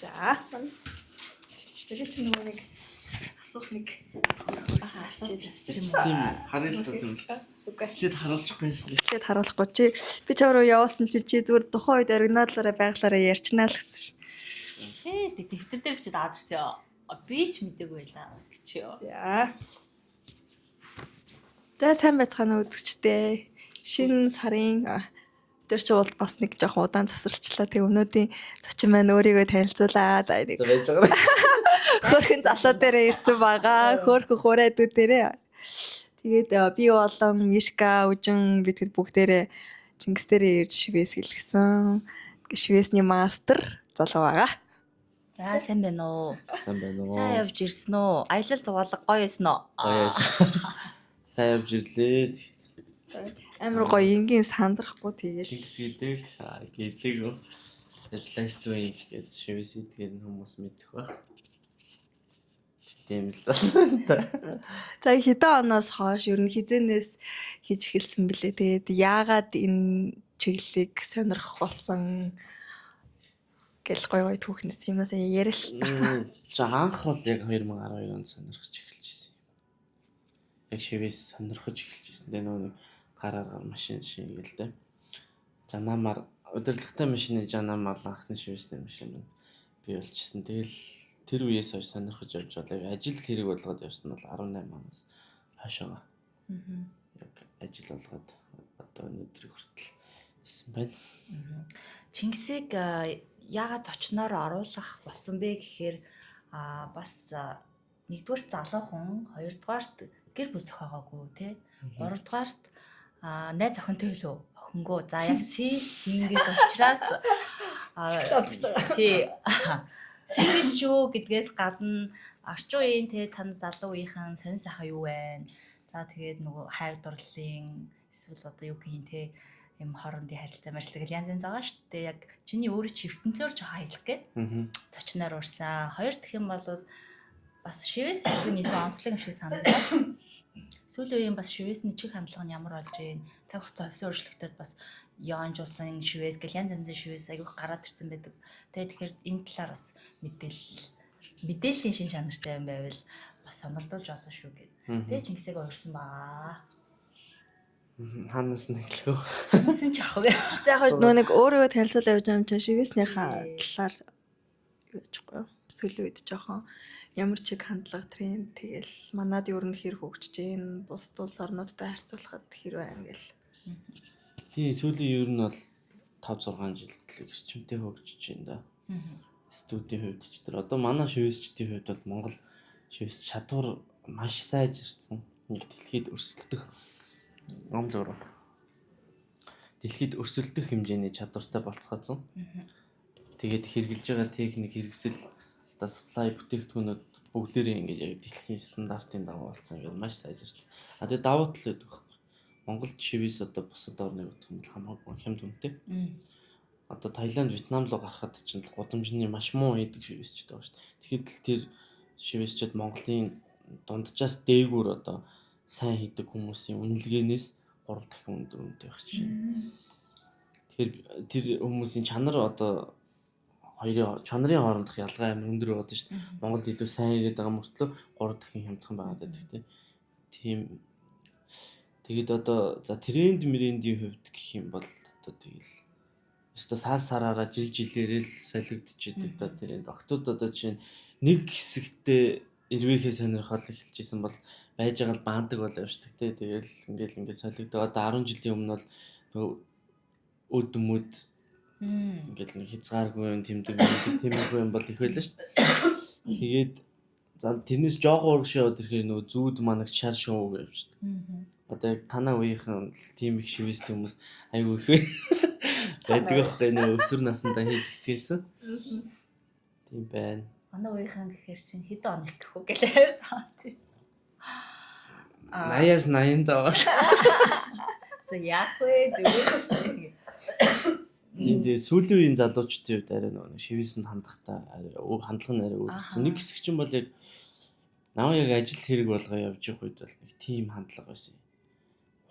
За. Тэр чинь нөгөө нэг асуух нэг бага асууж тийм харагдаад юм. Үгүй. Тэгэд харуулчихгүй юм. Тэгэд харуулахгүй чи би чавруу явуулсан чи зүгээр тухайн үед оригиналаараа байглаараа ярьчнаа л гэсэн шин. Дэвтэр дээр бичиж аваад ирсэн ёо. Би ч мэдээгүй байлаа гэж ёо. За. За сайн байцгаана үзэгчдээ. Шинэ сарын тэр чи бол бас нэг жоохон удаан завсарлчлаа. Тэг өнөөдрийн зочин маань өөрийгөө танилцуулаад нэг байж байгаа. хөрхэн залуу дээр ирсэн байгаа. Хөөрхөн хуурайдууд дээрээ. Тэгээд би болон Мишка, Үжин битгэд бүгдээрээ Чингис дээрээ ирж шивээс хэлгсэн. Шивээсний мастер залуу байгаа. За сайн байна уу? Сайн байна уу? Сайн явж ирсэн үү? Аялал зугаалга гоё байсан уу? Гоё. Сайн явж ирлээ. Амар гоё энгийн сандрахгүй тэгээд Чингис гэдэг ласт үе гэж шивээс идгээр хүмүүс мэдэх баг. Тийм л та. за хэдэн оноос хойш ер нь хизэнээс хийж эхэлсэн бэлээ. Тэгээд яагаад энэ чиглэлийг сонирхох болсон гэл гоё түүхнээс юмасаа яриа л та. За анх бол яг 2012 онд сонирхож эхэлж ирсэн юм. Яг шивээс сонирхож эхэлж ирсэн. Тэгээ нөгөө нэг гараар машин шингээл тэ. Жанамаар удирдлагатай машины жанамаар анхны шивээсний машин байна. Би болчихсон. Тэгэл тэр үеэс хойш сонирхож явж байгаа. Ажил хэрэг болгоод явсан бол 18 оноос хойш байгаа. Яг ажил болгоод одоо өнөөдөр хүртэл хийсэн байна. Чингисийг яагаад зочноор оруулах болсон бэ гэхээр бас нэгдүгээр залуухан, хоёрдугаарт гэр бүл зохиогоогүй тий. Гуравдугаарт найз охинтой илүү охингоо. За яг сингл учраас тий. Сингл шүү гэдгээс гадна орчин үеийн тий тань залуу үеийнхэн сонир сайхан юу вэ? За тэгээд нөгөө хайр дурлалын эсвэл одоо юу гэх юм тий юм хоорондын харилцаа гэл янз янз байгаа шүү дээ. Яг чиний өөрөө чи ертөнцөөр ч хаялах гэ. Зочноор урсан. Хоёр дахь юм бол бас шивээс илүү нийлэн онцлог юм шиг санагдав. Сүүлийн үеийн бас шивээсний чих хандлага нь ямар болж байна? Цаг хугацаа хувьсан өөрчлөлтөд бас яонжуулсан шивээс гэл янз янзын шивээс айгүйх гараад ирсэн байдаг. Тэгэхээр энэ талаар бас мэдээллийн шин чанартай юм байвал бас сонирдуулж олно шүү гэд. Тэгээ Чингисийг уурсан баа. Ханаас нэглөө. Ханасан ч ах. За яг нөгөө нэг өөрийгөө танилцуулж явж байгаа юм чинь шивээснийхаа талаар юу гэхгүй. Сүүлийн үед жоохон ямар чиг хандлага тренд тэгэл манад ер нь хэр хөгжиж гин бус орнуудтай харьцуулахад хэр байна гэл. Тийм сүүлийн ер нь бол 5-6 жилд л эрчимтэй хөгжиж байна да. Студийн хувьд ч тэр одоо манай шивээсчдийн хувьд бол Монгол шивээс чадвар маш сайжирсан. Дэлхийд өрсөлдөх ном зураг. Дэлхийд өрсөлдөх хэмжээний чадвартай болцгоосон. Тэгээд хэрэгжилж байгаа техник хэрэгсэл одоо supply бүтээгдэхүүнүүд бүгдээрээ ингээд яг дэлхийн стандартын дагуу болсон ингээд маш сайжирсан. Тэгээд давуу тал гэдэг байхгүй. Монголд шивээс одоо бусад орны хөдөлгөөн хамаагүй хямд үнэтэй. Одоо Таиланд, Вьетнам руу гарахад чинь гудамжны маш муу хийдэг шивээсчтэй байгаа шүү дээ. Тэгэхээр тэр шивээсчд Монголын дунджаас дээгүүр одоо сайн хийдэг хүмүүсийн үнэлгээнээс 3 дахин өндөр үнэтэй байх чинь. Тэгэхээр тэр хүмүүсийн чанар одоо хоёрын чанарын хоорондох ялгаа амар өндөр байдаг шүү дээ. Монголд илүү сайн хийгээд байгаа мөртлөө 3 дахин хямдхан байгаад байдаг тийм. Тэгээд одоо за тренд мэрендийн хувьд гэх юм бол одоо тэгэл өстой сараараа жилээрээ л солигдчихэдэг да тренд. Октод одоо чинь нэг хэсэгтээ эрвээхээ сонирхол эхэлжсэн бол байж байгаа л баандаг бол явждаг те. Тэгэл ингээд солигдоо одоо 10 жилийн өмнө бол өд мөд ингээд нэг хязгааргүй юм тэмдэггүй юм бол их байлаа шүү дээ. Тэгээд за тэрнээс жоохон урагш яваад ирэхээр нөгөө зүүд манагч шар шоу гэж явждаг. Одоо яг танаа үеийнхэн тийм их шивээстэй хүмүүс айгүй их байдаг байхгүй нөгөө өсвөр насндаа хийлгэсэн. Тийм байна. Манай үеийнхэн гэхээр чинь хэдэн он их гэх үү гэлээ цаа тий. 80-аас 80 даа. За яах вэ зүгээр. Тийм дээ сүүлийн үеийн залуучдын хувьд арай нөгөө шивээсэнд хандахтай хандлага нь арай өөр. Нэг хэсэг чинь бол яг нав яг ажил хэрэг болгоо явж явах үед бол нэг тийм хандлага байсан.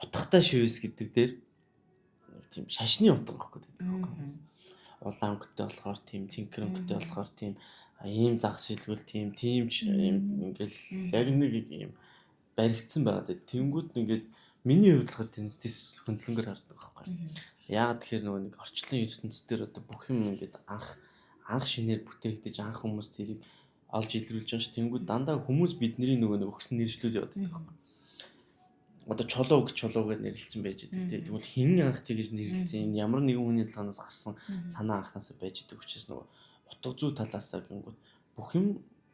Утгатай шивээс гэдэг дээр нэг тийм шашны утга байхгүй гэдэг. улаан өнгөтэй болохоор тийм цэнхэр өнгөтэй болохоор тийм ийм загас хэлбэл тийм ингээл яг нэг юм баригдсан байгаа. Тэнгүүд ингээд миний хувьд болохоор тэс хөндлөнгөр хардаг байхгүй. Яагаад тэгэхээр нөгөө нэг орчлон ертөнцийн дээр одоо бүх юм ингээд анх шинээр бүтээгдэж анх хүмүүс тэрийг олж илрүүлж байгаа ш. Тэнгүүд дандаа хүмүүс бидний нөгөө нэг өгсөн нэршлүүд яваад байдаг байхгүй. Одоо чулууг гэж нэрлэлсэн байж байгаа тийм. Тэгвэл хэн анх тэгж нэрлэлсэн ямар нэгэн хүний талаанаас гарсан санаа анханасаа байж байгаа учраас нөгөө утга зүй талаасаа гингүүд бүх юм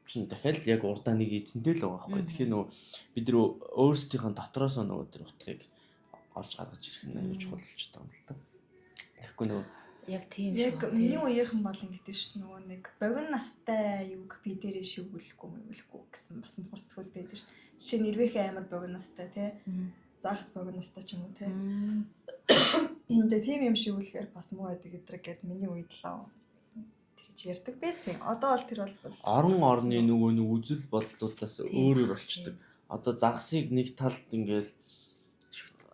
чинь дахиад яг урдаа нэг эзэнтэй л байгаа байхгүй. Тэгэхээр нөгөө бид нар өөрсдийнхөө дотроос нөгөө тэр утгыг олж гаргаж ирэх нь аюул чухал болж байгаа юм л та. Тэгэхгүй нөгөө яг тийм Яг шүү. миний үеийнхэн бол ингэдэж шүү нөгөө нэг богино настай юуг би дээрээ шивүүлэхгүй гэсэн бас мухарсгөл байдаг шүү. Жишээ нь нэрвэхээ амар богино настай тий. Заахас богино настай ч юм уу тий. Тэгээ тийм юм шивүүлэхээр бас муу байдаг гэдрэг гэд миний үед л тэгж ярьдаг байсан. Одоо бол тэр бол орон орны нөгөө нэг үзэл бодлуудаас өөрөөр болчдөг. Одоо загсыг нэг талд ингээл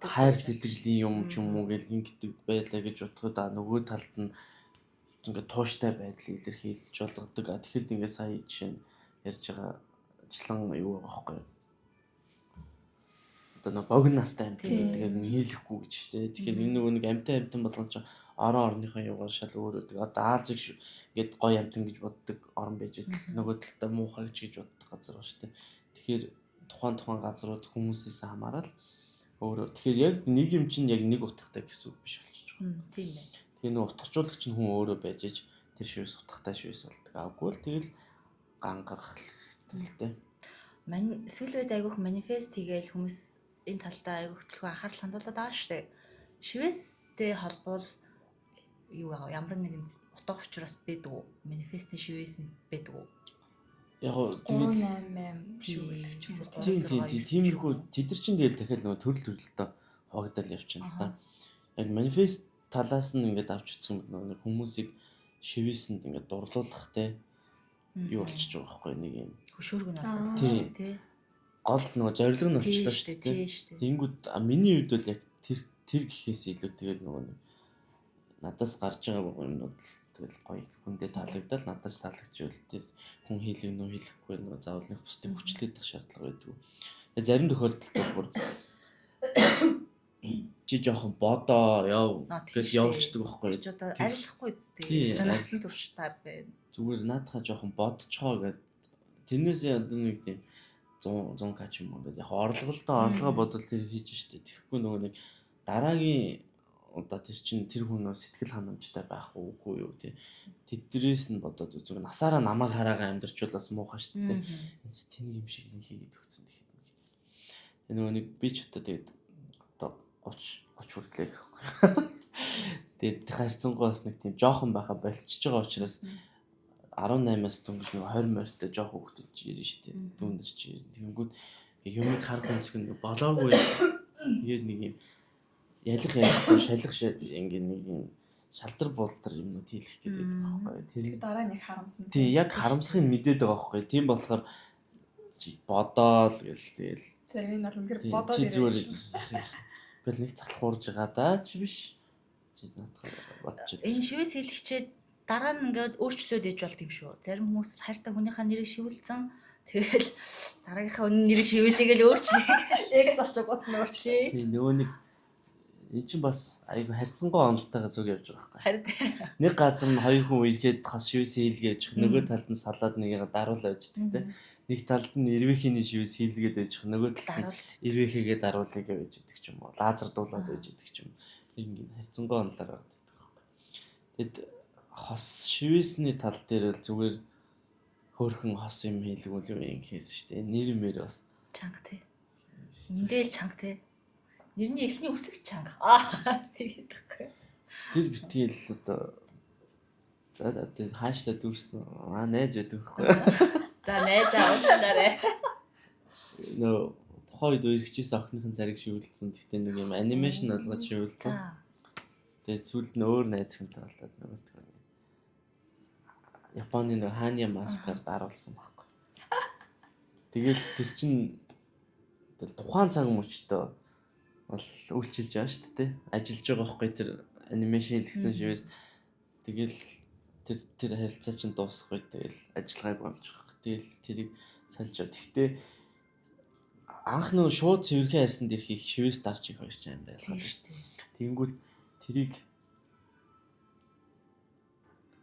хайр сэтгэлийн юм ч юм уу гэл ингэдэг байлаа гэж утгад нөгөө талд нь ингээд тууштай байдлыг илэрхийлж болгодог. Тэгэхэд ингээд сая жишээ нь ярьж байгаа члан юу байгаа байхгүй юу? Одоо нэг богино настай амьтан гэдэг нь хийлэхгүй гэж штэ. Тэгэхээр энэ нөгөө нэг амьтан болгон ч орон орныхоо юугаар шал өөр үүдэг. Одоо Аазиг ингээд гоё амьтан гэж боддог орн байж байгаа. Нөгөө талдаа муухай гэж боддог газар ба штэ. Тэгэхээр тухайн газрууд хүмүүсээс хамаарал өөрөөр. Тэгэхээр яг нэг юм чинь яг нэг утгатай гэсэн үг биш болчихж байгаа. Тийм байна. Тэгээ нөгөө утгачуулагч нь хүн өөрөө байж иж тэр шивс утгатай шивс болдог. Аггүй л тэгэл гангарах хэрэгтэй л дээ. Сүүлийн үед айгүйх манифест хийгээл хүмүүс энэ талдаа айгүйх төлөв анхаарал хандуулдаг байгаа шүү дээ. Шивэстэй холбоол юу байгаа ямар нэгэн утга учраас байдаг уу? Манифестийн шивэс нь байдаг уу? Яг тэгэл 8 шивүүлэх ч юм уу. тиймэрхүү тэд нар чинь тэгэл дахиад нөгөө төрөлтөө хогдол явчихна л та. Яг манифест талаас нь ингээд авч утсан нөгөө хүмүүсийг шивэсэнд ингээд дурлуулах те юу болчихж байгаа байхгүй нэг юм Хөшөөргөн болоод тий. гол нөгөө зориг нь болчихлоо шүү дээ. Тэнгүүд миний хувьд бол яг тэр гэхээс илүү тэгээд нөгөө нэг надаас гарч байгаа юмнууд тэгэл гоё хүндээ таалагдал надаас таалагдчихвал тэр хүн хийлэг нөө хийлэхгүй нөө заавал нэг бусдыг хүчлээдэх шаардлага байдаг. Тэгээд зарим тохиолдолд бүр чи жоохон бодоо яв гэж явуулчихдаг байхгүй. Чи одоо арилахгүй үстэй. Насан турш та байна. Зүгээр наадахаа жоохон бодцоо гэд тэрнээсээ одоо нэг тийм 100 кач юм ингээд яг орлого бодвол тэр хийж штэ. Тэгэхгүй нөгөө нэг дараагийн одоо тэр чин тэр хүн сэтгэл ханамжтай байх уугүй юу тий. Тэдрээс нь бодоод зүгээр насаараа намайг хараагаа амьдрчулаас муухай штэ. Тэнийг юм шиг нэг хийгээд өгсөн тэгэхэд нэг. Нөгөө нэг би ч одоо тэгээд одоо 30 хүртлээ гэхгүй. Тэгээд хайрцангуйс нэг тийм жоохон байха болчихж байгаа учраас 18-аас дөнгөж нэг 20 морьтой жоох хөвгтөж ирнэ штэ. Дүүндэр чи тэгэнгүүт юмыг харах үнцг нь болоогүй. Тэгээд нэг юм ялах шалах ингээ нэг юм шалдар болтор юмнууд хийлэх гэдэг байхгүй. Тэр дараа нь яг харамсан. Тий, яг харамсахыг мэдээд байгаа байхгүй. Тийм болохоор чи бодоол гэл тэгэл. Зарим нь бол үнэхээр бодоод чи зүгээр бэл нэг цатлах уурж байгаа даа чи биш. Чи надад бодчих. Энэ шивэс хэлэгчээ дараа нь ингээд өөрчлөөд иж болт юм шүү. Зарим хүмүүс бол хайртай хүнийхээ нэрийг шивүүлсэн. Тэгэл дараагийнхаа нэрийг шивүүлээгээл өөрчлөе. X очоо бодно өөрчлөе. Тий, нөгөө нэг энэ чинь бас айгу харьцангуй онолтойгоо зүг явж байгаа байхгүй. Харин Нэг газар нь хоёр хүн ирэхэд хас шивэс хийлгээж нөгөө талд нь салаад нэгийг даруулаад ичдэг те. Нэг талд нь ирвэхийний шивэс хийлгээд байж нөгөө талд нь ирвэхийгээ даруулъя гэж ичдэг ч юм уу. Лазардуулаад байж ичдэг ч юм. Ингээд харьцангуй онолоор байдаг байхгүй. Тэгэд хос шивэсний тал дээр л зүгээр хөөрхөн хос юм хийлгүүл юм хийсэн шүү дээ. Нэр мэр бас чанга те. Эндэл чанга те. Нэрний эхний үсэг чанга. Тэгээд байхгүй. Тэр битгэл одоо за тэгээд хааштай дүүрсэн найз байдаг байхгүй. За найзаа уучлаарай. Нөө тухайн үед үргэлжлүүлсэн охиныхын зариг шивүүлсэн. Тэгтээ нэг юм анимашн болгож шивүүлсэн. Тэгээд сүүлд нь өөр найз хүнтэй болоод нөгөө тэгэхээр Японы нэг хааны маскаар даруулсан байхгүй. Тэгэл тэр чин тухайн цаг мөчтөө бол үйлчилж байгаа шүү дээ. Ажиллаж байгаа байхгүй тэр анимашн хийлгсэн шивээс. Тэгэл тэр харилцаа чинь дуусахгүй тэгэл ажиллагааг болж байгаа. Тэгэл тэрийг сольж байгаа. Гэхдээ анх нөгөө шууд цэвэрхэн хайсанд ирэхийг шивээс дарж их хоёр ч амар ялгаад шүү дээ. Тэнгүүд тэрийг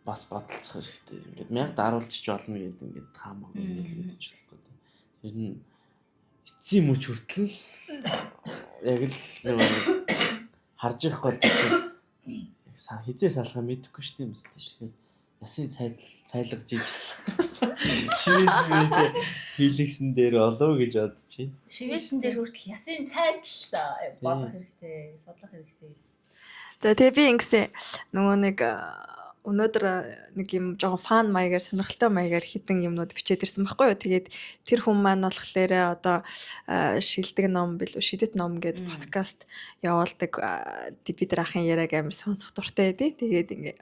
бас бодолцох хэрэгтэй. Ингээд 1000 даруулчих болно гэдэг ингээд таамаг нэлээд гэж болохгүй. Тэр нь эцсийн мөч хүртэл яг л нөгөө харж их гол яг хизээ салахаа мэдэхгүй шүү дээ юм шүү. Ясын цайлгаж ижил. Шивээс хийлгсэн дээр олоо гэж бодож байна. Шивээсэн дээр хүртэл ясын цайдл бодох хэрэгтэй, судлах хэрэгтэй. За тэгээ би ингэсэн нөгөө нэг өнөөдөр нэг юм жоохон фан маягаар сонирхолтой маягаар хідэн юмнууд бичээд ирсэн байхгүй юу. Тэгээд тэр хүн маань болохоор одоо шилдэг ном билүү шидэт ном гэдэг подкаст явуулдаг. Бид нар ахын яриаг амар сонсох дуртай байдیں۔ Тэгээд ингээ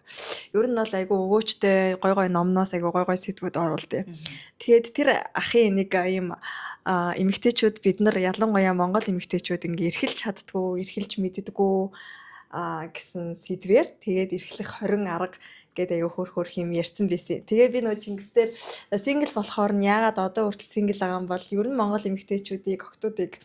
ер нь бол айгу өвөөчтэй гой номноос айгу гой сэтгүүд оруулдаг. Тэгээд тэр ахын нэг юм эмэгтэйчүүд бид нар ялангуяа Монгол эмэгтэйчүүд ингээ эрхэлж чаддгүй, эрхэлж мэддэггүй гэсэн сэдвээр тэгээд эрхлэх 20 арга гэдэг аяа хөөр юм ярьсан байсан. Тэгээ би нөө Чингисдэр сингл болохоор нь яагаад одоо хүртэл сингл байгаа юм бол ер нь Монгол эмэгтэйчүүдийг октоодыг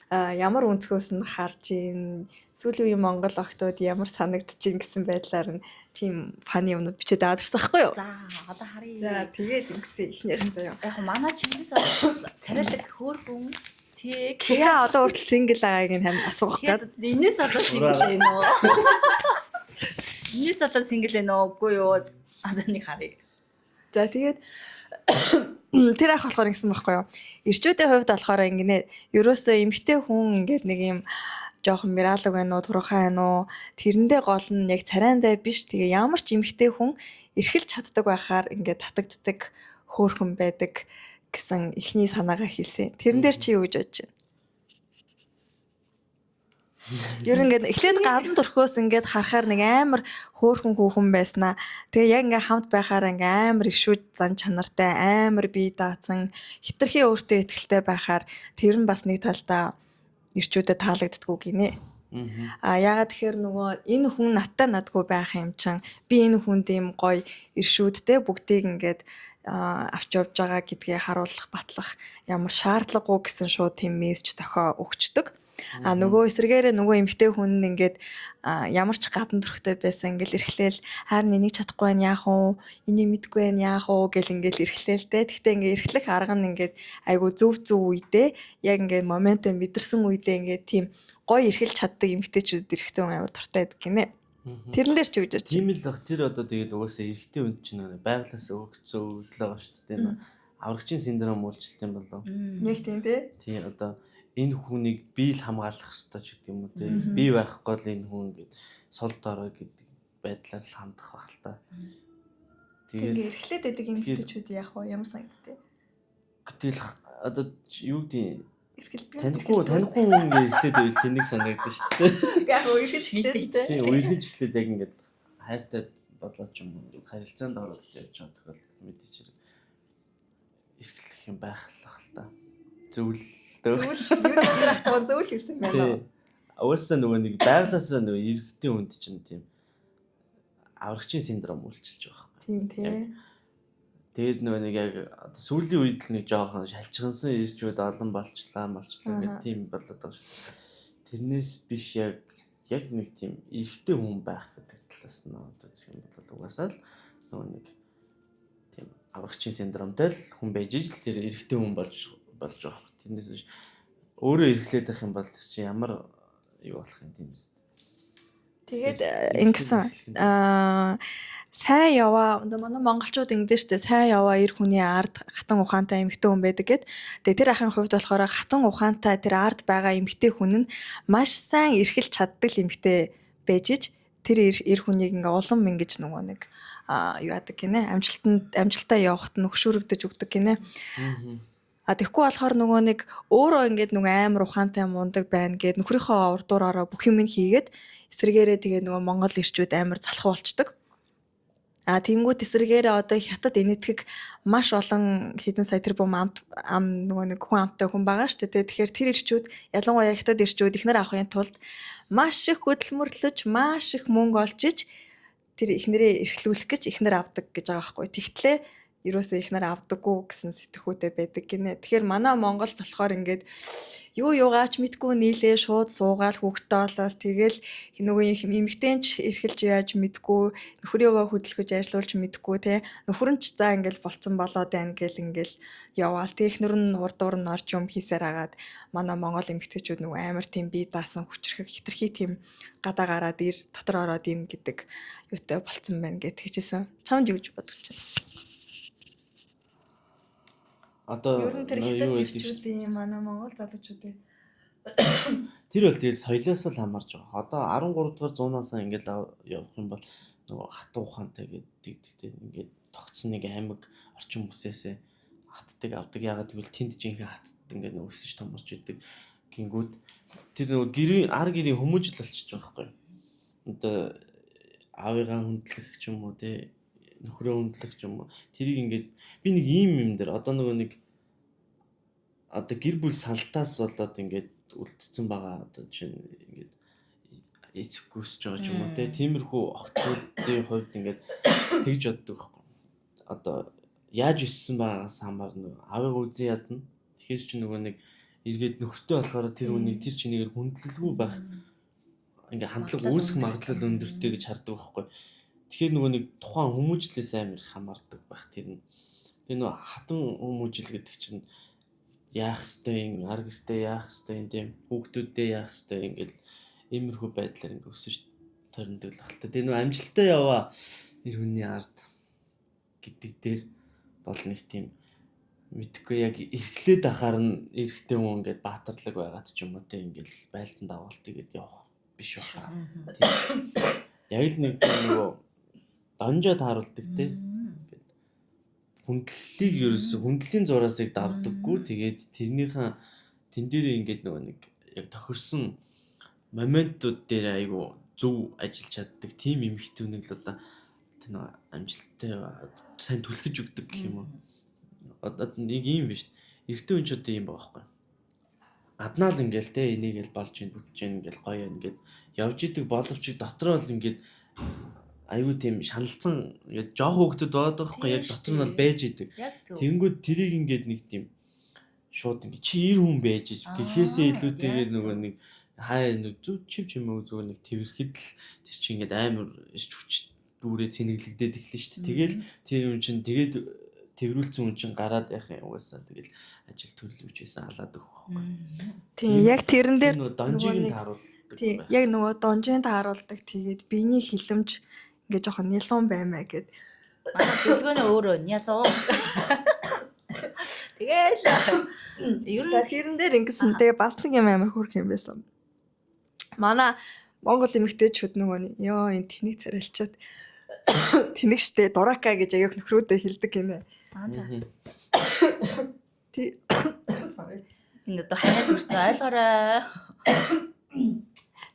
ямар өнцгөөс нь харж ийн сүүлийн үеийн Монгол октоод ямар санагдаж ийн гэсэн байдлаар нь тийм фаны юмнууд бичээд аваарсан байхгүй юу? За одоо харъя. За тэгээд ингэсэн ихнийхэн заяа. Яг манай Чингис царайлаг хөөр хүн Тэг. Яа одоо хүртэл сингл байгааг нь хань асуух гэдэг. Энээс болоо сингл ээ нөө. Энээс болоо сингл ээ нөө үгүй юу? Одоо нэг харъя. За тэгээд тэр ах болохоор ингэсэн байхгүй юу? Ирчүүдийн хувьд болохоор ингэнэ. Ерөөсөө эмгтэй хүн ингээд нэг юм жоохон миралог байна уу, турхаа байна уу? Тэрэндээ гол нь яг царайндаа биш. Тэгээ ямар ч эмгтэй хүн эрхэлж чаддаг байхаар ингээд татагддаг хөөрхөн байдаг гэсэн ихний санаагаа хэлсэн. Тэрэн дээр чи юу гэж бодож байна? Ер нь ингээд эхлээд гадна төрхөөс ингээд харахаар нэг амар хөөрхөн хүүхэн байснаа. Тэгээ яг ингээд хамт байхаар ингээд амар их шүүд зан чанартай, амар бие даацсан, хитрхи өөртөө ихтэй байхаар тэр нь бас нэг талдаа ирчүүдэд таалагддаггүй гинэ. Яагаад тэгэхээр нөгөө энэ хүн надтай надгүй байх юм чин би энэ хүнд ийм гоё иршүүдтэй бүгдийг ингээд авч явж байгаа гэдгээ харуулах батлах ямар шаардлагагүй гэсэн шууд тийм мессеж тохио өгчдөг. Нөгөө эсрэгээрээ нөгөө эмгтэй хүн нь ингээд ямар ч гадна төрхтэй байсан ингээл эрхлээл харин энийг чадахгүй байх яах вэ? Энийг мэдгүй байх яах вэ гэл ингээл эрхлээлтэй. Гэхдээ ингээд эрхлэх арга нь ингээд айгу зөв үедээ яг ингээд моментоо мэдэрсэн үедээ ингээд тийм гоё эрхэлж чаддаг эмгтэйчүүд эрхтэй хүн амар дуртай байдаг гинэ. Тэрэн дээр ч юу гэж бодож тийм л баг тэр одоо тэгээд угаасаа эрэгтэй хүнд чинь байглаас өгцөө өвдөл байгаа шүү дээ. Аврагчийн синдром үйлчлэлтэй болов. Яг тийм тий. Тий одоо энэ хүнийг бие л хамгаалах хэрэгтэй ч гэдэг юм уу тий. Би байхгүй л энэ хүн гээд сул дорой гэдэг байдлаар л хандах байх л та. Тэгээд эрхлээд байдаг эмгтэйчүүд яах вэ? Ямар санагдтыг? Гэтэл одоо юу гэдэг Эрхэлдэг. танихгүй хүн ингээд эхлээд байвал тэнийг санагдаж шүү дээ. Яг өөрөж хэлээд тий үерхэж эхлээд яг ингээд хайртай бодлоо ч юм уу ингээд харилцаанд ороод явж байгаа тохиолдол мэдээж хэрэг эрхлэх юм байх л та. Зөвл ер нь ах тоо зөвл хийсэн байна. Угаасаа нөгөө нэг байглаасаа нөгөө эрэгтэй хүнд чинь тийм аврагчийн синдром үйлчилж байгаа юм. Тийм тий. Тэгээд нөгөө нэг яг сүүлийн үед л нэг жоохон шалчгансан ирчүүд олон болчлаа гэдэг тийм болоод байгаа шүү. Тэрнээс биш яг нэг тийм эрэгтэй хүн байх гэдэг талаас нь үзэх юм бол угаасаа л нөгөө нэг тийм аврагчийн синдромтой л хүн байж ижил тэр эрэгтэй хүн болж байгаа. Тэрнээс биш өөрөө эрхлээд байх юм бол чи ямар юу болох юм тиймээс. Тэгээд ингэсэн сайн яваа манай монголчууд ингэдэж штэ сайн яваа эр хүний ард хатан ухаантай эмэгтэй хүн байдаг гэд. Тэгээ тэр ахын хувьд болохоор хатан ухаантай тэр ард байгаа эмэгтэй хүн нь маш сайн эрхэлж чаддаг эмэгтэй байж иж тэр эр хүнийг ингээ улам ингэж нөгөө нэг юу яадаг гинэ амжилтаа явахт нөхшүүрэгдэж өгдөг гинэ. Тэгэхгүй болохоор нөгөө нэг өөрөө ингээд нөгөө амар ухаантай мундаг байна гэд нөхрийнхөө урдуураараа бүх юм хийгээд эсрэгээрээ тэгээ нөгөө монгол ирчүүд амар залхуу болчдөг. Тэнгүүт эсрэгээрээ одоо хятад энэтхэг маш олон хэдэн сая тэрбум ам нөгөө нэг хүн амтай хүн байгаа шүү дээ. Тэгэхээр тэр ирчүүд ялангуяа хятад ирчүүд ихнэр авахын тулд маш их хөдөлмөрлөж, маш их мөнгө олж иж тэр ихнэрээ эрхлүүлэх гэж ихнэр авдаг гэж байгаа байхгүй. Тэгтлээ ерөөсөө ихнэр авдаггүй гэсэн сэтгхүүтэй байдаг гинэ. Тэгэхээр манай Монголд болохоор ингээд юу юугаач мэдгүй нийлээ шууд суугаал хүүхдтэй болол тэгэл нөгөө эмэгтэйч эрхэлж яаж мэдгүй нөхрийгөө хөдөлгөж ажиллуулж мэдгүй те нөхөр нь ч за ингээл болцсон болоод байна гэл ингээл яваал тэг ихнэр нь урд дуур нь орж юм хийсээр агаад манай Монгол эмэгтэйчүүд нөгөө амар тийм бие даасан хүчрэх хитрхи тийм гадаа гараад ир дотор ороод юм гэдэг юутай болцсон байна гэж хэлжсэн. Чамд юу гэж бодож байна? Одоо Ер нь тэр юу хятад гэдэг чинь ирчүүдийн манай Монгол залуучуудын тэр бол тэгэл соёлоос л хамаарж байгаа. Одоо 13 дугаар зуунаас ингээд явах юм бол нөгөө хатуу ухаантай гэдэг ингээд тогтсон нэг аймаг орчин бүсээсээ хатдаг авдаг. Ягаад гэвэл тэнд жинхэнэ хатд ингээд нөгөө өсөж томорч идэг гингүүд тэр нөгөө гэрийн ар гэрийн хүмүүжил болчихж байгаа байхгүй. Одоо аавыгаа хүндлэх ч юм уу те нөхрөө хүндлэх ч юм уу тэрийг ингээд би нэг юм дээр одоо нөгөө нэг одоо гэр бүл салтаас болоод ингээд үлдсэн байгаа одоо чинь ингээд эцэггүйсэж байгаа ч юм уу те тиймэрхүү охтуудын хувьд ингээд тэгж боддог байхгүй. Одоо яаж өссөн байгаагаас хамаарна аавыг үзэн ядна. Тэгэхээр чи нөгөө нэг эргээд нөхөртэй болохоор тэр үнийг тэр чинийгээр хүндлэлгүй байх ингээ хандлага үүсэх магадлал өндөртэй гэж хардаг байхгүй. Тэгэхээр нөгөө нэг тухайн хүмүүжлээс амар их хамаардаг байх тэр нь. Тэр нөгөө хатан хүмүүжил гэдэг чинь яах ёстой, ар гэртээ яах ёстой юм тийм хүүхдүүдтэй яах ёстой ингээл иймэрхүү байдлаар ингээ өсөж ториндаг л хальтай. Тэр нөгөө амжилттай яваа эр хүний ард гэдэг дээр бол нэг тийм мэдхгүй яг эрхлээд ахаар нь эрэгтэй хүн ингээд баатарлаг байгаад ч юм уу те ингээл байлдан даваалт игээд явах биш баха. Яг л нэг нөгөө донжоо тааруулдаг те. Ингээд хүндлэлийг ерөөсө хүндлийн зураасыг давдаггүй. Тэгээд тэрнийхэн тэн дээрээ ингээд нөгөө нэг яг тохирсон моментууд дээр айгу зөв ажиллаж чаддаг тийм эмэгтэйнийг л одоо тэр нөгөө амжилттай сайн түлхэж өгдөг гэх юм уу. Одоо нэг юм биш. Эрэгтэй хүн ч одоо юм байгаа байхгүй. Гаднаа л ингээл те энийг л болж ийн бүтэж ийн ингээл гоё ингээд явж идэг боловч дотроо л ингээд айгүй тийм шаналцсан жоох хөөгдөд байгаад байгаа байхгүй яг дотор нь бол байж идэг. Тэнгүүд тэрийг ингээд нэг тийм шууд ингээд чи ир хүн байж иж гэхээсээ илүүтэйгээр нөгөө нэг хаа зүг чимээ зүгээр нэг тэрхэд л тэр чи ингээд амар ирч хүч дүүрээ цэнэглэгдээд эхлэн шүү дээ. Тэгэл тэр юм чинь тэгээд тэрвүүлсэн хүн чинь гараад яах юм угаасаа тэгэл ажил төрлөж байсан халаад өгөх байхгүй. Тийм яг тэрэн дээр нөгөө донжийг тааруулдаг. Тийм яг нөгөө донжийг тааруулдаг. Тэгээд биений хилэмж ингээ жоохон нялуун баймаа гэд. Манай дэлгөөний өөрөө нялуу. Тэгэл ер нь тэрэн дээр ингэсэн тэгээ бас нэг юм амар хөөрх юм байсан. Манай Монгол эмэгтэйчүүд нөгөө ёо энэ тэнийг царайлчаад тэнэг штэ дурака гэж аяг нөхрөөдөө хэлдэг гинэ. Тий. энэ одоо хаяад үрсэн ойлгоорой.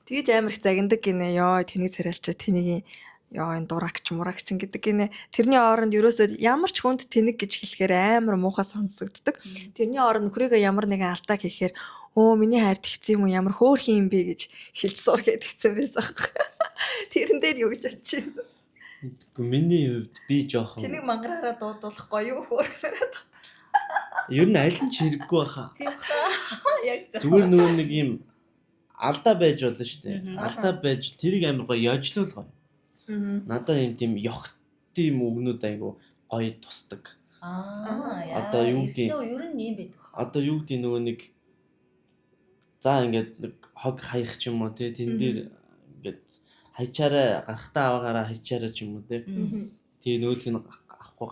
Тэгэж амар их загиндаг гинэ. Ёо тэнийг царайлчаад тэнийг ёо энэ дуракч муракч гэдэг гинэ. Тэрний оронд ерөөсөө ямар ч хүнд тэнэг гэж хэлэхээр амар муухай сонсогддог. Тэрний оронд нөхрийгөө ямар нэгэн алдаа хийхээр өө миний хайр тэгсэн юм уу ямар хөөрхөн юм бэ гэж хэлж суур гэдгцэн байсан. Тэрэн дээр юу гэж очив. Гэхдээ миний хувьд би жоохон Тэнийг мангараараа дуудуулахгүй юу хөөрхнөрөө. ер нь аль нь ч хэрэггүй баха. Тийм хаа. Яг зөв. Зүгээр нөгөө нэг юм алдаа байж болно шүү дээ. Алдаа байж тэрийг амар гоё яжлуулгаа. Надаа юм тийм ёхт тийм үгнүүд айгу гоё тусдаг. Аа Одоо юу гэдэг ер нь юм байдаг. одоо юу гэдэг нөгөө нэг за ингээд нэг хог хаях ч юм уу те тэн дээр ингээд хайчаараа гарахтаа аваагаараа хайчаараа ч юм уу те. Тэгээ нөгөөх нь авахгүй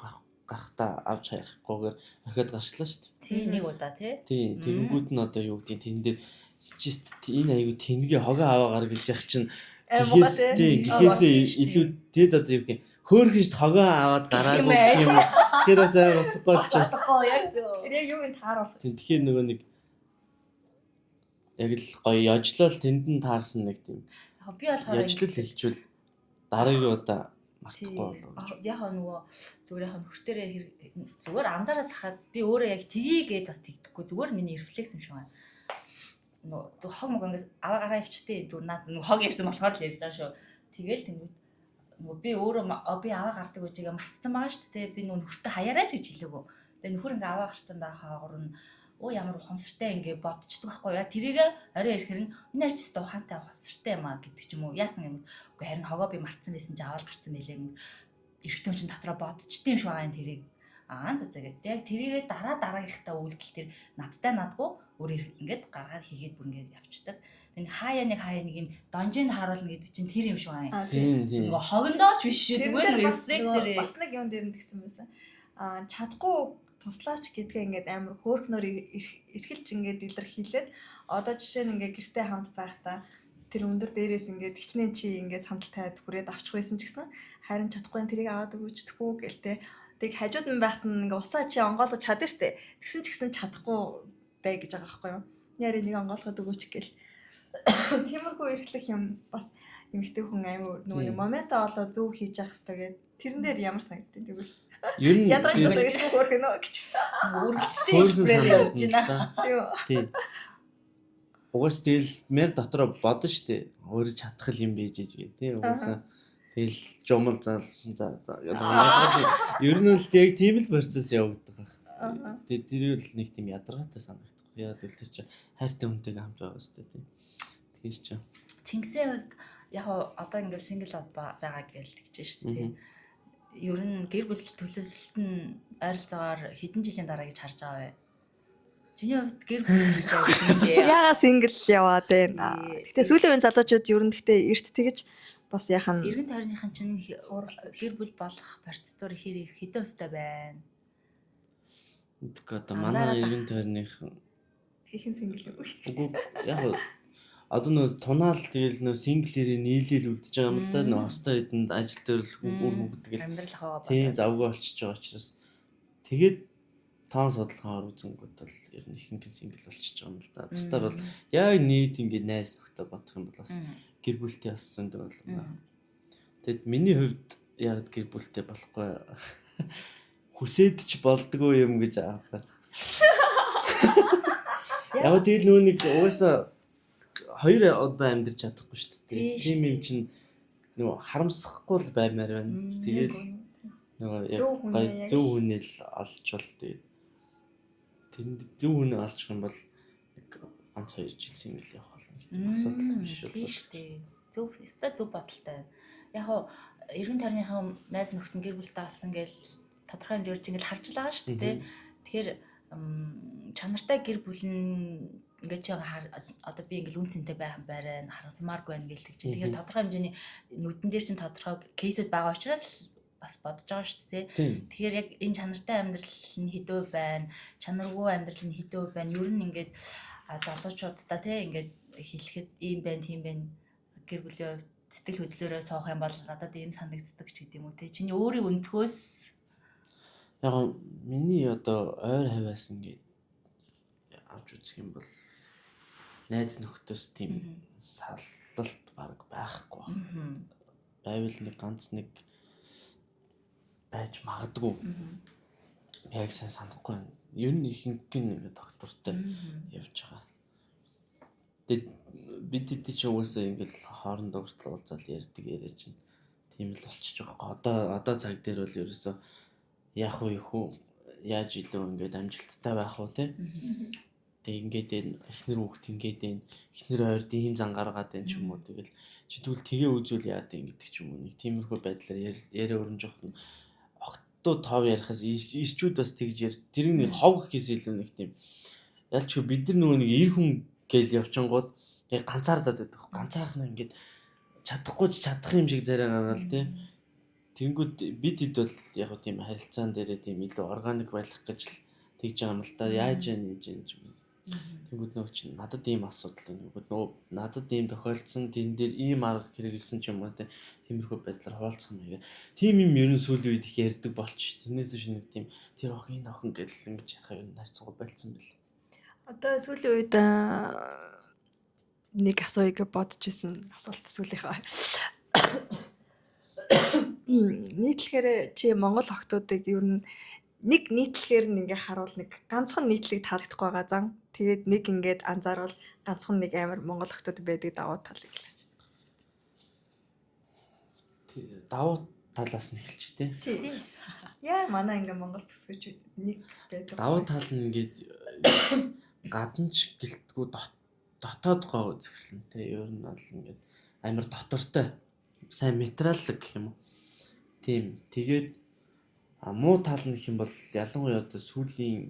гарахтаа авч хаяхгүйгээр орхиод гарчлаа шүү дээ. Тий нэг удаа тий. Тий тэгэнгүүт нь одоо юу гэдэг тэн дээр чист энэ аюу тэнгээ хогоо аваагаар гэж яах чинь гэхээсээ илүү тэгэд одоо юу гэх хөөхөн шít хогоо аваад гараагүй гэх юм. Тэр бас утгагүй болчихсон. Яг зөв. Тэр яг юуг нь тааруулах. Тэгэхээр нөгөө нэг яг л гоё яжлал тэнд нь таарсан нэг тийм Яг би болохоор яжлал хэлжүүл дараагийн удаа мартахгүй болов. Яг нөгөө зүгээр яг нөхөртөрөө зүгээр анзаараад тахад би өөрөө яг тгийгээд бас тэгдэхгүй зүгээр миний рефлекс юм шиг байна. Нөгөө хог мог ингээс аваа гараа ивчтэй зүгээр наад нөгөө хог ярьсан болохоор л ярьж байгаа шүү. Тэгэл тэнгүүд нөгөө би өөрөө би аваа гардаг үжигээ марцсан байгаа шүү дээ. Би нөгөө нөхөртөө хаяараач гэж хэлээгөө. Тэгээ нөхөр ингээ аваа гарцсан байхаагаар нь ямар ухамсартай ингээ бодчихдог байхгүй яа. Тэрийг орой ирэхээр нь энэ арч өстө ухаантай ухамсартай юм аа гэдэг ч юм уу. Яасан юм. Үгүй харин хогоо би марцсан байсан чи аваад гарцсан байлээ юм. Эрэгтэй хүн чинь дотроо бодчихдээ юм шиг байгаа юм тэрийг. За гэдэг. Яг тэрийгээ дараагийнхтаа үйлдэл тэр надгүй өөр ингээд гаргаад хийгээд бүр ингээд явцдаг. Энэ хаяа нэг юм донжинд харуулна гэдэг чинь тэр юм шиг байна. Тийм. Нөгөө хогондооч биш шүү. Зүгээр рефлексээр бас нэг юм дээр нь тэгсэн байсан. Чадахгүй туслаач гэдгээ ингээд амар хөөрхнөр эрхэлж ингээд илэрхийлээд одоо жишээ нь ингээд гэртээ хамт байхдаа тэр өндөр дээрээс ингээд хичнээн чи ингээд сандал таад хүрээд авчих байсан ч гэсэн харин чадахгүй тэрийг аваад өгөөчдөхгүй гэлтэй. Тэг хажууд нь байхад нь ингээ усаа чи онгоолгож чадна штэ. Тэгсэн ч гэсэн чадахгүй бай гэж байгаа байхгүй юу? Яри нэг онгоолгоод өгөөч гэл. Тиймэрхүү эрхлэх юм бас эмэгтэй хүн амар нөгөө моментоо олоо зөв хийж явах хэрэгтэй гэдэг. Тэрэн дээр ямар санагдав тэгвэл. Ер нь ядраа гэдэг хөөрхөнөө гэж. үргэлжсэн хэлбэрээр явж байна. Тийм. Угаас тэгэл мэр дотроо бодно штэ. Өөрөө чадах юм байж гэж тийм угаасаа. Тэгэл жумал зал ер нь л яг тийм л процесс явагддаг. Тэгээд тэр үл нэг тийм ядаргаатай санагдах. Яа гэвэл тэр чинь хайртай хүнтэйгээ хамт байгаа өстэй тийм. Тэгэхээр чи Чингисийн хувьд яг одоо ингээл сингл байгаа гэж тэгж шүү дээ. Ер нь гэр бүл төлөвлөлт нь ойролцоогоор хэдэн жилийн дараа гэж харж байгаа вэ? Чиний хувьд гэр бүл төлөвлөлт Яага сингл яваад байна. Гэтэ сүүлийн үеийн залуучууд ер нь гэтээ эрт тэгэж бас яхан эргэн тойрныхан чинь гэр бүл болох процедур хэдэн хувьтай байна? гэдэг одоо манай эргэн тойрных хийхэн сингл юм. үгүй яг одоо нөө тунаал тэгэл нөө синглэрээ нийлээл үлдэж байгаа юм л да. Нөө хостой хэдэнд ажил дээр л үр хөвгдөг гэл. Амьдрал хаваа Тийм завгүй болчихж байгаа учраас тэгээд тоон судалгаагаар үзэнгүүт бол ер нь ихэнх сингл болчихж байгаа юм л да. Бусдаар бол яг нийт ингээд найз нөхдөд бодох юм бол бас гэр бүлтэй бас зөндөө болно. Тэгэд миний хувьд яг гэр бүлтэй болохгүй хүсээд ч болдгоо юм гэж аахаас. Яг тэгэл нөө нэг угаасаа хоёр одоо амьдарч чадахгүй шүү дээ. Тийм юм чинь нөгөө харамсахгүй л баймаар байна. Тэгээд нөгөө яг зөв хүнээ л олж бол тэгээд тэнд зөв хүнээ олчих юм бол нэг ганц 2 жил сингл явах болно гэдэг асуудал биш үү? Зөв бодолтой байна. Яг эргэн тойрныхан найз нөхдөд гэр бүлтэй болсон гэж тодорхой хэмжээр чинь ингээл харж л байгаа шүү дээ. Тэгэхээр чанартай гэр бүл нь ингээд чи одоо би ингээл үнцэнтэй байх байраа харасмааргүй байна гэлдэг чинь. Тэгэхээр тодорхой хэмжээний нүдэн дээр чинь тодорхой кейсүүд байгаа учраас бас бодож байгаа шүү дээ. Тэгэхээр яг энэ чанартай амьдрал нь хэдөө байна, чанаргүй амьдрал нь хэдөө байна. Ер нь ингээд залуучуудаа те ингээд хэлэхэд ийм байна, тийм байна. Гэр бүлийн хувьд сэтгэл хөдлөлөөрөө суух юм бол надад ийм санагддаг ч гэдэм үү те. Чиний өөрийн өнцгөөс яг миний одоо ойр хаваас ингээд авч үзэх юм бол найз нөхдөс тийм саллалт баг байхгүй байна. Байвал нэг ганц нэг байж магадгүй. Яг сайн санахгүй байна. Ер нь ихэнх нь ингээд доктортой явж байгаа. Тэгээд бид хэд ч угаасаа ингээд хоорондоо хүртэл уулзаад ярьдаг яриа чинь тийм л болчихж байгаа. Одоо цаг дээр бол ерөөсөө яах вэ хүү яаж илүү ингээд амжилттай байх вэ те. Тэг ингээд эхнэр хүүхд ингээд эхнэр ойрд ийм зан гаргаад байна ч юм уу. Тэгэл чи тэгвэл тгээ үзүүл яад юм гэдэг ч юм уу. Нэг тиймэрхүү байдлаар яриа өрнж явах нь огттой тав ярихаас ирчүүд бас тэгж тэрийг нэг хов гэхээс илүү нэг тийм ялч бид нар нөгөө нэг эр хүн гээл явчингууд яг ганцаардаад байдаг. Ганцаархна ингээд чадахгүй чадах юм шиг зарай гаргаал тий. Тэнгүүд бид хэд бол яг тийм харилцаан дээрээ тийм илүү органик байх гэж л тэгж байгаа юм л да. Яаж яаж юм. Тэнгүүд нөгөө чинь надад ийм асуудал нөгөө надад ийм тохиолдсон тэн дээр ийм арга хэрэгэлсэн ч юм уу тиймэрхүү байдлаар хуваалцах юм яа. Тим юм ер нь сүүлийн үед их ярьдаг болчих. Тэрнээс биш нэг тийм тэр охин охин гэдэл ингэж ярих юм харьцангуй болцсон бэл. Одоо сүүлийн үед нэг асууяг бодож исэн асуулт сүүлийнхаа. Нийтлэхээр чи Монгол охтуудыг ер нь нэг нийтлэхээр нь ингээ харуул нэг ганцхан нийтлэг таалагдахгүй байгаа зан. Тэгээд нэг ингээд анзаарвал ганцхан нэг амар Монгол охтууд байдаг давуу талыг хэлж. давуу талаас нь эхэлж тий. Тий. Яа манай ингээ Монгол бүсгүйчүүд нэг байдаг. Давуу тал нь ингээд гаданч гэлтгүү дотоод гоо үзэсгэлэн тий. Ер нь бол ингээд амар дотортой сайн материаллог гэх юм уу. Тийм. Тэгээд муу тал нь гэх юм бол ялангуяа одоо сүүлийн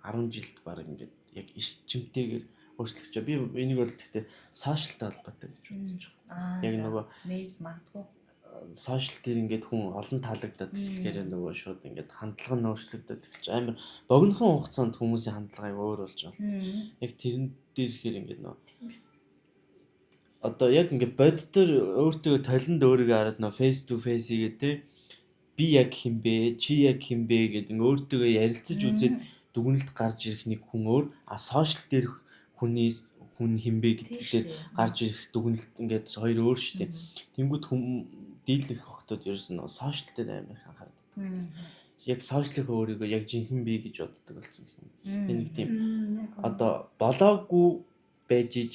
10 жилд баг ингээд яг эрчимтэйгээр өөрчлөгч. Би энийг бол гэхдээ сошиалтай холбоотой гэж бодож байгаа. Яг нөгөө мэд магадгүй сошиал дээр ингээд хүн олон таалагдаад тэгэхээр нөгөө шууд ингээд хандлага нь өөрчлөгдөд эхэлж амар богинохон хугацаанд хүмүүсийн хандлага аяга өөр болж байна. Яг тэрэн дээр ихээр ингээд нөгөө одоо яг ингээд боддоор өөртөө толинд өөрийгөө хараад нөгөө face to face гэдэг би яг хинбэ чи яг хинбэ гэдэг ингээд өөртөө ярилцаж үзээд дүгнэлт гарч ирэх нэг хүн өөр сошиал дээр хүн хинбэ гэдгээр гарч ирэх дүгнэлт ингээд хоёр өөр шүү дээ. Тэнгүүд дийлэх хогтод ерөөсөн сошиал дээр амар их анхаардаг. Яг сошиалынхаа өөрийгөө яг жинхэнэ би гэж боддог болсон юм. Нэг тийм одоо болоогүй байж иж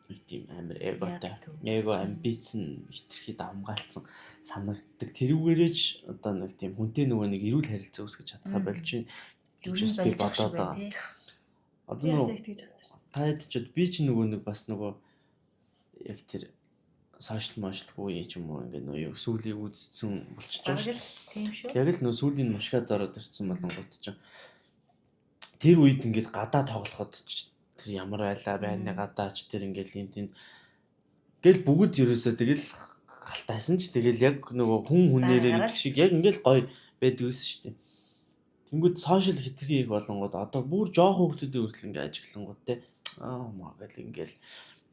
нэг тийм амар эготой. Эго амбиц нь хитрхи давмгаалцсан санагддаг. Тэрүүгээрээч одоо нэг тийм хүнтэй нөгөө нэг эрүүл харилцаа үүсгэж чадхаа болж чинь гэж би бодоод байгаа. Одоо нөгөө таад ч би ч нөгөө нэг бас нөгөө яг тэр сошиал мошлгүй юм уу ингээд нөө сүүлийг үзсэн болчихж байгаа шүү. Тийм шүү. Яг л нөө сүүлийн мушгаад ороод ирсэн болонгууд ч тэр үед ингээд гадаа тоглоход тэр ямар байлаа байна гадаач тэр ингээд энэ гэл бүгд ерөөсөө тэгэл галтайсан ч тэгэл яг нөгөө хүн хүнээрээ гэдэг шиг яг ингээд гоё байдаг ус шүү дээ. Тэнгүүд сошиал хитрхи их болонгууд одоо бүр жоох хүмүүсийн хүртэл ингээд ажиглангууд те маа гэл ингээд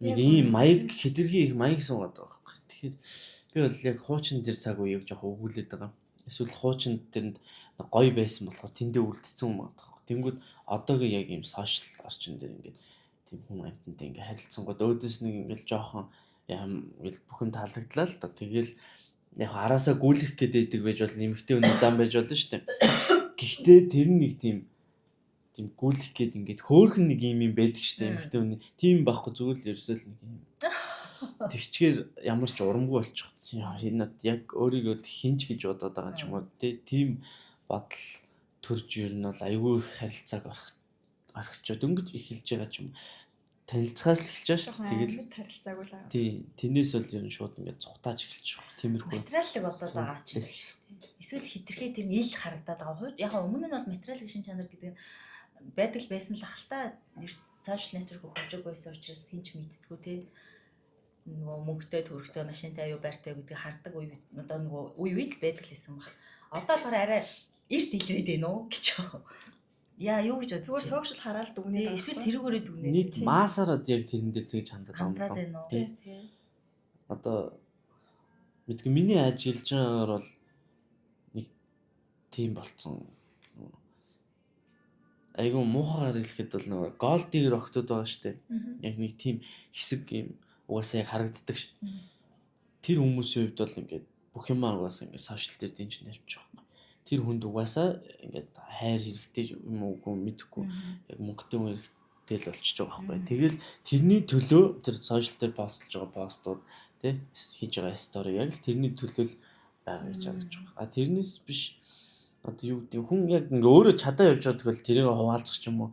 нэг ийм маяг хитрхи их маяг суугаад байгаа байхгүй. Тэгэхээр би бол яг хуучин тэр цаг үеийг жоох өгүүлээд байгаа. Эсвэл хуучин тэрэнд гоё байсан болохоор тэндээ үлдсэн юм байна. Тэнгүүд одоогийн яг ийм сошиал орчин дээр ингээд тийм хүн амьтантай ингээд харилцсангууд өөдөөс нэг ингээд жоохон ингээд бүхэн таалагдлаа л та. Тэгэл яг араасаа гүйлэх гэдэг байж бол нэмэгтэй өнөө зам байж болно шүү дээ. Гэхдээ тэр нэг тийм гүйлэх гээд ингээд хөөхн нэг юм байдаг шүү дээ нэмэгтэй өнөө. Тийм байхгүй зүгээр л ерөөсөө л нэг юм. Тэгчгээр ямар ч урамгүй болчихсон. Энэ яг өөрийгөө хинч гэж бодоод байгаа ч юм уу тийм бодол төрж ер нь бол айгүй их харилцааг орхичод өнгөж эхэлж байгаа ч юм. Танилцахаас л эхэлж байгаа шүү дээ. Тэгэл харилцааг л байгаа. Тий, тэрнээс бол ер нь шууд ингээд цухтааж эхэлж байгаа. Тиймэрхүү. Материаллыг болоод байгаа ч эсвэл хитрхээ тэр ил харагдаад байгаа. Яг өмнө нь бол материалын шин чанар гэдэг нь байдаг л байсан л ахaltaа сошиал нэтворк хөгжөөг байсан учраас хинч мэдтгүү те нөгөө мөнгөтэй төрхтэй машинтай аюу байртай гэдгийг хардаг үе одоо нөгөө үе үед л байдаг л байсан баг. Одоо л арай эрт илрээд байна уу гэж. Яа юу гэж бодсон. Зүгээр сошиал хараад дүгнээд эсвэл тэрүүгээрээ дүгнээд. Нийт масаараад яг тэрэн дээр тэгж хандаад байна уу? Тий. Одоо мэдгүй миний ажиллаж байгаагаар бол нэг тийм болцсон. Айгу муухайгаар хэлэхэд бол нөгөө гол дигэр охтууд байгаа штэ. Яг нэг тийм хэсэг юм угаасаа яг харагддаг штэ. Тэр хүмүүсийн хувьд бол ингээд бүх юмаа угаасаа ингээд сошиал дээр динж нарьж байгаа. Тэр хүнд угаасаа ингээд хайр хэрэгтэй юм уугүй мэдэхгүй яг мөнгөтэй хэрэгтэй л болчихж байгаа байхгүй. Тэгэл тэрний төлөө тэр сошиал дээр постлж байгаа постууд тий хийж байгаа стори яг л тэрний төлөө л байгаа гэж харагдаж байгаа. Тэрнээс биш одоо юу гэдэг хүн яг ингээ өөрөө чадаа явж байгаа тэгвэл тэрийг хуваалцах ч юм уу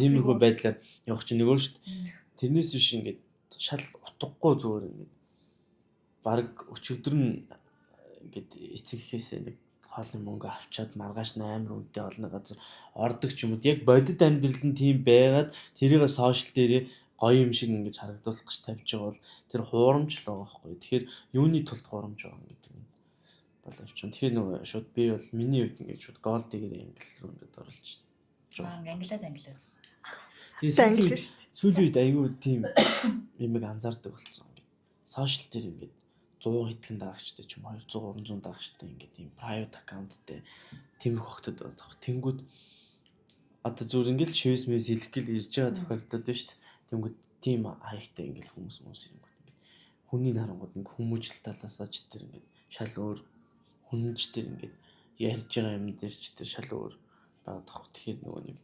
тиймэрхүү байдлаар явах чинь нөгөө шүү дээ. Тэрнээс биш ингээд шал утгагүй зүгээр ингээд баг өчигдөр нь ингээд эцэг ихээсээ нэг хоолны мөнгө авчаад маргааш 8 үнэтэй олно газар ордог ч юм уу. Яг бодит амьдрал нь тийм байгаад тэрийг сошиал дээр гоё юм шиг ингэж харагдуулах гэж тавьж байгаа бол тэр хуурамч л байгаа байхгүй. Тэгэхээр юуны тулд хуурамч байгаа гэдэг нь бол авчихсан. Тэгэхээр нөгөө шууд би бол миний хувьд ингэж шууд гол дэгэр англи руу ингэж оруулж байгаа. Англиад. Тэгээд сүүлийн үед айгүй тийм юмэг анзаардаг болсон. Сошиал дээр ингэж 100 хэдхэн даагчтай ч юм 200 300 даагчтай ингээд тийм private accountтэй тиймэрхүү хөгтөд байгаа. Тэнгүүд одоо зүгээр ингээд шивэс мэс хэлэх гэл ирж байгаа тохиолдолд байна шүү дээ. Тэнгүүд тийм хаягтай ингээд хүмүүс юм ингээд хүний нарангууд ингээд хүмүүжил талаасаа ч тэр ингээд шал өөр хүнж тэр ингээд ярьж байгаа юм дээр ч тэр шал өөр байгаа тох. Тэгэхээр нөгөө нэг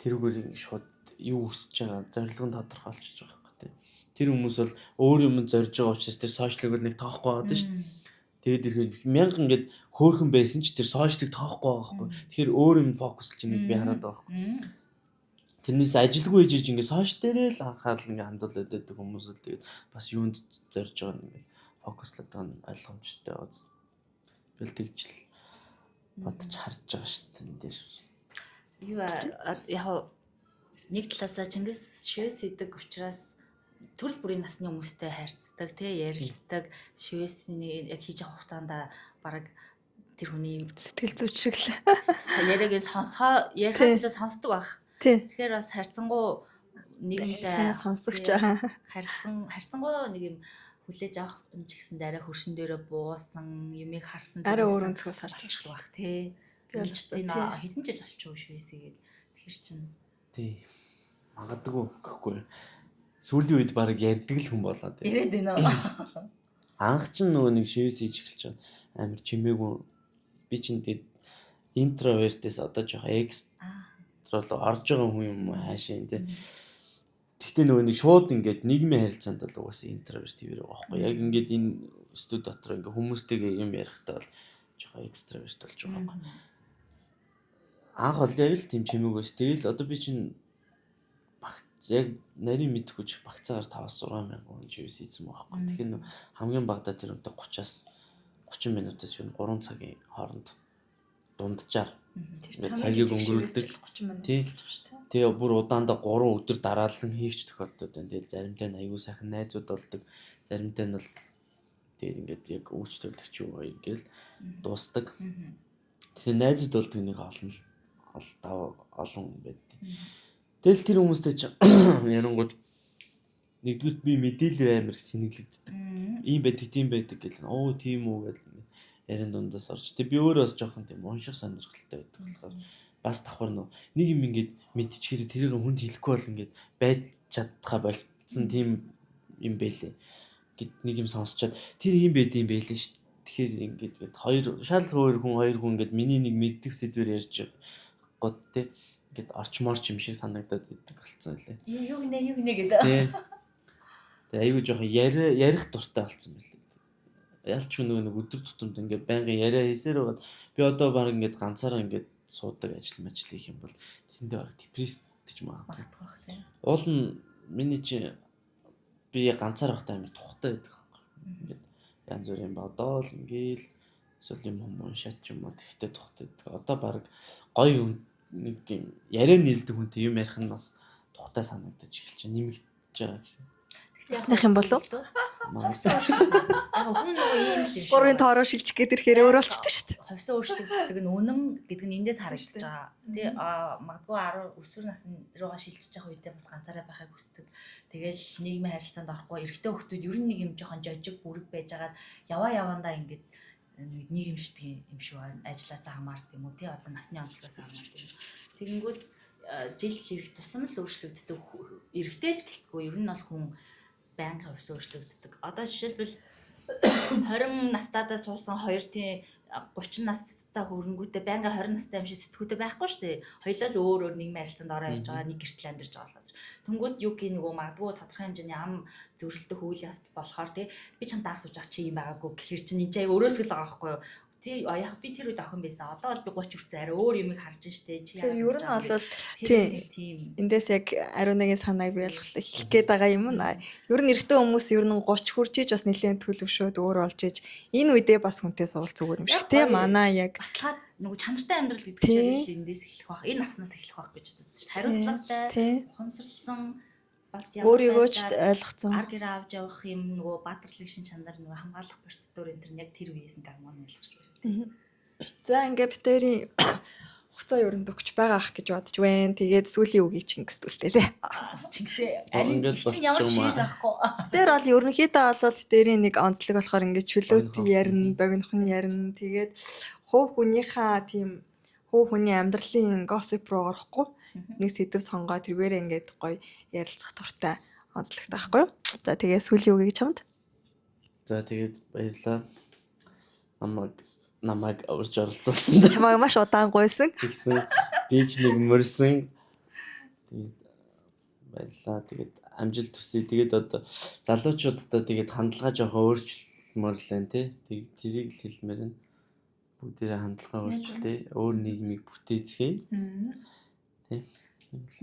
тэрүүгээр ингээд шууд юу үсэж байгаа зорилго нь тодорхойлчихж байгаа. Тэр хүмүүс бол өөр юм зорж байгаа учраас тэр сошиалыг бол нэг тоохгүй байгаа шүү дээ. Тэгээд ирэхэд 1000 ингээд хөөхөн байсан ч тэр сошиалыг тоохгүй байгаа байхгүй. Тэгэхээр өөр юм фокуслж байгааг би хараад байгаа байхгүй. Тэрнээс ажилгүй ижиж ингээд сошиал дээрээ л анхаарал ингээд хандуулаад байдаг хүмүүс л тэгээд бас юунд зорж байгаа нь ингээд фокуслаад байгаа нь ойлгомжтой байна. Би л тэгж л бодож харж байгаа шүү дээ энэ дээр. Юу яг нэг талаасаа Чингис шивээс идэг учраас төрөл бүрийн насны хүмүүстэй харьцдаг, ярилцдаг, шивээсний яг хийж авах хугацаанд бараг тэр хүний Сэтгэл зүйч шиг л. яриагийн ярихаас л сонсдог баг. Тий. Тэгэхээр бас харьцангуй нийгэмдээ сайн сонсогч байгаа. харьцангуй нэг юм хүлээж авах юм ч гэсэн арай хөршин дээрээ буусан, юмыг харсан Арай өөр өнцгөөс харж байгаа баг тий. Би бол энэ хэдэн жил болчихоо шивээсгээд тэгэхээр чинь Тий. Магадгүй гэхгүй. Сүүлийн үед баг ярьдаг л хүн болоод байна. яриад байна уу? Анх ч нөгөө нэг шивээс хийж эхэлж байгаа. Амар чимээгүй. Би чинь тэгээд интровертээс одоо жоох экстра руу орж байгаа хүн юм уу хаашаа энэ. Гэхдээ нөгөө нэг шууд ингээд нийгмийн харилцаанд бол угаасаа интроверт хэвээр байгаа байхгүй. Яг ингээд энэ студ дотор ингээд хүмүүстэйгээ юм ярихдаа бол жоох экстраверт болж байгаа байхгүй. Анх бол яг л тийм чимээгүйс. Тэгэл одоо би чинь яг нарийн мэдхүүж багцаагаар 5-6 мянган хүн живс хийсэн байхгүй. Тэгэхээр хамгийн багадаа тэр өнтө 30 минутаас юу 3 цагийн хооронд дунджаар цагийг өнгөрүүлдэг. Тий. Тэгээ бүр удаандаа 3 өдөр дараалан хийгч тохиолдод байна. Тэгэл заримтай нь аягүй сайхан найзууд болдог. Заримтай нь бол тэгээд ингээд яг өвчтөлөгч юу хоёр гээл дуустдаг. Тэгээ найзууд болдог нэг олон байдаг. Тэгэл тэр хүмүүстэй ч ярангууд нэгдүгээр би мэдээлэл амар сэнэглэгддэг. Ийм байдаг, тийм байдаг гэл. Оо тийм үү гэл ярин дундаас орж. Тэг би өөрөө бас жоохон тийм унших сонирхолтой байдаг болохоор бас давхар нэг юм ингээд мэдчихээр тэрийг хүнд хэлэхгүй бол ингээд байж чадхаа болцсон тийм юм байлээ. Гэт нэг юм сонсчоод тэр юм байд юм байлээ шүү. Тэгэхээр ингээд шал хоёр хүн ингээд миний нэг мэддэг сэдвэр ярьж гот те ингээд орчморч юм шиг санагдаад идэг болцсон байлээ. Юу гинэ гэдэг. Тэгээ айгүй жоохон ярих дуртай болсон байлээ. Ялч нэг өдөр тутамд ингээд байнгын яриа хийсээр байгаа. Би одоо баг ингээд ганцаараа ингээд суудаг ажил хийх юм бол тэндээ баг депрессдэж магадгүй. Уул нь миний чи би ганцаар байхдаа амар тухтай байдаг байхгүй. Ингээд янз бүрийн бодоол ингээл эсвэл юм уншаач юм уу тэгтээ тухтай байдаг. Одоо баг гоё нэг юм яриа нийлдэг хүнтэй юм ярих нь бас тухтай санагдаж эхэлж нэмэгдэж байгаа гэх юм. Ясных юм болов? Ховсон өөрчлөлт. Яг хүн нөгөө ийм л юм. Гурвын тоороо шилжих гэдэг хэрэг өөр болчихдээ шүү дээ. Ховсон өөрчлөгддөг нь үнэн гэдэг нь эндээс харагдаж байгаа. Тэ магадгүй 10 өсвөр насны руугаа шилжиж байгаа үедээ бас ганцаараа байхыг хүсдэг. Тэгэл нийгмийн харилцаанд орохгүй эрэгтэй хүмүүс ер нь нэг юм жоохон жожиг бүрэг байжгаад явандаа ингээд нийгэм шидэх юм шиг байна. Ажлаасаа хамаард юм уу тий одоо насны онцлогоос хамаард юм. Тэгэнгүүт жил ирэх тусам л өөрчлөгддөг. Эрэгтэйч гэлтгүй ер нь бол хүн байнга хөвсөн өөрчлөгддөг. Одоо жишээлбэл 20 настайдаа суусан 2 тийм 30 настай хөрөнгөтэй байнга 20 настай юм шиг сэтгүүтэй байхгүй шүү дээ. Хоёулаа л өөр нийгмийн харилцаанд ороо явж байгаа, нэг гэртэл амьдарч байгаа болохоос. Тэнгүүд юу гэх нөгөө магадгүй тодорхой хэмжээний ам зөвлөлтөй үйл явц болохоор тий би чам даах сууж ах чи юм байгаагүй гэхэр чинь энэ чинь өрөөсгөл байгаа байхгүй юу? Тий яг би тэр үед охин байсан. Одоо бол би 30 хүрсэн арай өөр юмыг харж штэ. Чи яг ер нь бол тийм эндээс яг ариун нэгin санааг би хэлэх гээд байгаа юм уу? Ер нь эрэгтэй хүмүүс ер нь 30 хүрч иж бас нэлээд төлөвшөөд өөр болж иж энэ үедээ бас хүнтэй суул зүгээр юм шиг тий манаа яг батлаад нөгөө чанартай амьдрал гэдэг чинь эндээс эхлэх байх. Энэ наснаас эхлэх байх гэж боддог шүү. Хариуцлагатай, ухамсарлсан бас өөрийгөө ч ойлгоцсон. Ар гэрээ авч явах юм нөгөө баатарлаг шин чанар нөгөө хамгаалах процедур энэ төр яг тэр үеэс нь гармон ойлгож байна. За ингээ битэрийн хугацаа ер нь өгч байгаа ах гэж бодож байна. Тэгээд сүүлийн үгийг Чингисдүүлтэй лээ. Чингисээ арин чинь ямар шивээс авахгүй. Битэр бол ерөнхийдөө бол битэрийн нэг онцлог болохоор ингээ чөлөөт ярина, богинох нь ярина. Тэгээд хувь хүнийхээ тийм хувь хүний амьдралын gossip руу орохгүй. Нэг сэдв сонгоо тэргээрээ ингээд гоё ярилцах туртай онцлогтой байхгүй юу? За тэгээд сүүлийн үгийг чамд. За тэгээд баярлалаа. Намайг урьж оролцуулсан. Чамайг маш удаан гуйсан. Тэгсэн. Би ч нэг мөрсөн. Тэгээд баярлалаа. Тэгээд амжилт хүсье. Тэгээд одоо залуучуудаа тэгээд хандлага жоохон хэлмэрлэн тий. Тэрийг л хэлмээр нь бүгдээрээ хандлага өөрчлөлээ. Өөр нийгмийг бүтээцгээе. Тий.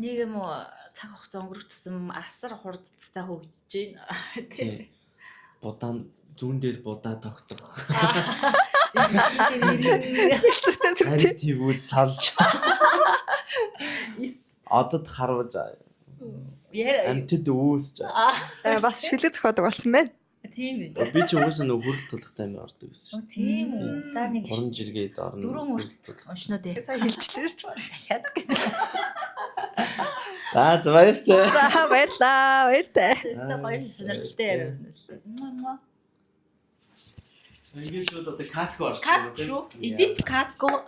Нэг юм уу цаг хугацаа өнгөрөх тусам асар хурдцтай хөгжиж байна. Тий. Будаан зүүн дээр будаа тогтох. Сүртэй сүртэй. Тиймүүд салж. Одод харваж амтд үүсч. Бас шүлэг зохиодог болсон байна. Тийм үү. Би ч угаасаа нөгөө хүрэл тулахтай юм ордог гэсэн. Тийм үү. За нэг Уран жиргээд орно. дөрөв уншноо дээ. Сайн хэлчихлээ шүү дээ. Дахиад. За баяртай. За баярлаа. Баяртай. Тэстэ гоё сонирхолтой яриа. Ингээд шууд одоо катго орсон. Кат шүү. Edit катго